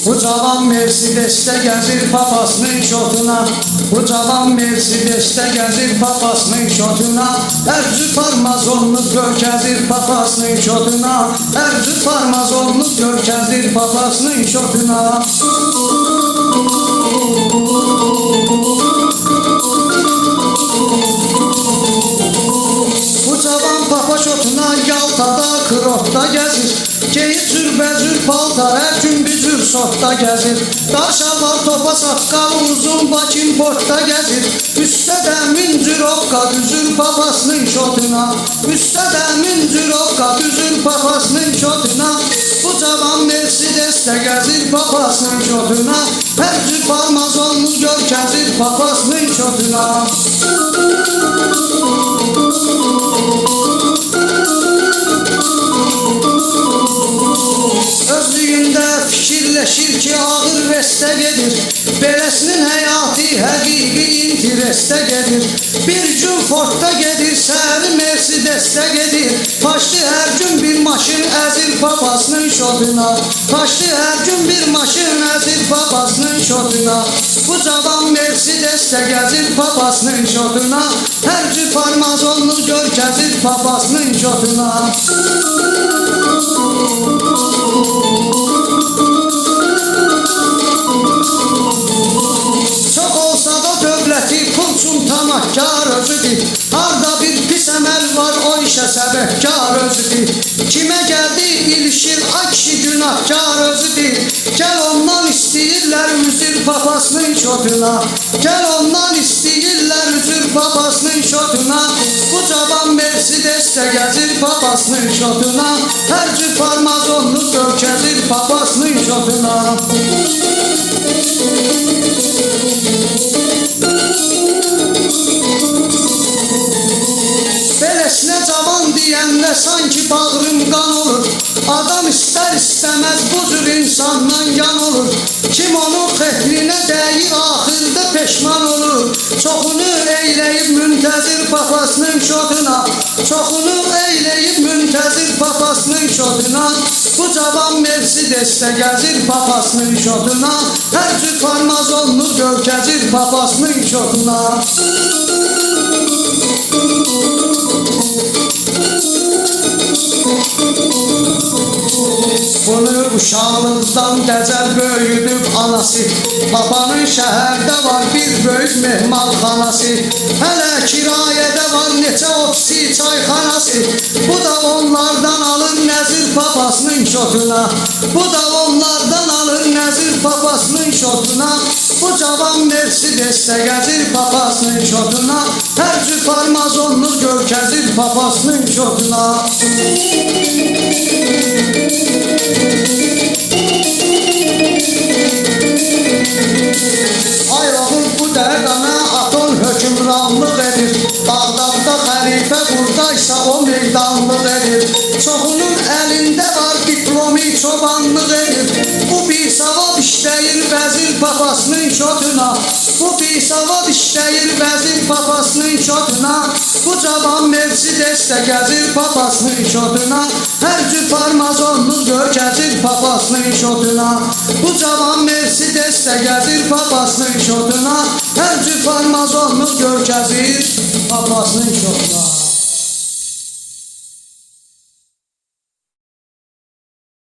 Bu cavan Mercedes'te gezir papasının şotuna. Bu cavan Mercedes'te gezir papasının şotuna. Ercü parmazonlu görkezir papasının şotuna. Ercü parmazonlu görkezir papasının şotuna. Bu cavan papa şotuna Yaltada, Kropda gezir. Geyik cürbəcür paltar, hər gün bir cür sotda gəzir. Daşalar topa saqqal, uzun bakin portda gəzir. Üstə də mincür oqqa, düzür papasının şotuna. Üstə də mincür oqqa, düzür papasının şotuna. Bu cavan Mercedes'də gəzir papasının şotuna. Hər cür parmazonlu görkəzir papasının şotuna. Özlüyündə fikirləşir ki, ağır rəstə gedir. Beləsinin həyatı həqiqi interestə gedir. Bir gün Fordda gedir, səhəri Mercedes'də gedir. Paşdı hər gün bir maşın əzir papasının şotuna. Paşdı hər gün bir maşın əzir papasının şotuna. Bu cavan Mercedes'də gəzir papasının şotuna. Hər cür parmazonlu görkəzir papasının şotuna. Çok olsa da dövləti pulçun tamakkar özüdür. Harda bir pis əməl var o işə səbəbkar özüdür. Kimə gəldi ilişir ay kişi günahkar özüdür. Gəl ondan istəyirlər üzür papasının şotuna. Gəl ondan istəyirlər üzür papasının şotuna. Bu cavan Mercedes'də gəzir papasının şotuna. Hər cür parmazonlu görkəzir papasının şotuna. Belesine cavan deyəndə sanki bağrım qan olur. Adam istər istəməz bu cür insandan yan olur. Kim onun xehrinə dəyir axırda peşman olur. Çoxunu eyləyib müntəzir papasının şotuna. Çoxunu eyləyib müntəzir papasının şotuna. Bu cavan Mercedes'də gəzir papasının şotuna. Hər cür parmazonlu görkəzir papasının şotuna. Bunu uşaqlıqdan dəcəl böyüdüb anası. Papanın şəhərdə var bir böyük mehmalxanası. Hələ kirayədə var neçə ofisi çayxanası. Bu da onlardan alır nəzir papasının şotuna. Bu da onlardan alır nəzir papasının şotuna. Bu cavan Mercedes'də gəzir papasının şotuna. Hər cür parmazonlu görkəzir papasının şotuna. Ay oğul bu dərdana aton hökümranlıq edir. Bağdadda xəlifə buradaysa o meydanlıq edir. Çoxunun əlində var diplomi çobanlıq edir. Bu bir savad işləyir vəzir papasının şotuna. Bu bir savad işləyir vəzir papasının şotuna. Bu cavan Mercedes'də gəzir papasının şotuna. Hər cür parmazonlu görkəzir papasının şotuna. Bu cavan Mercedes'də gəzir papasının şotuna. Hər cür parmazonlu görkəzir papasının şotuna.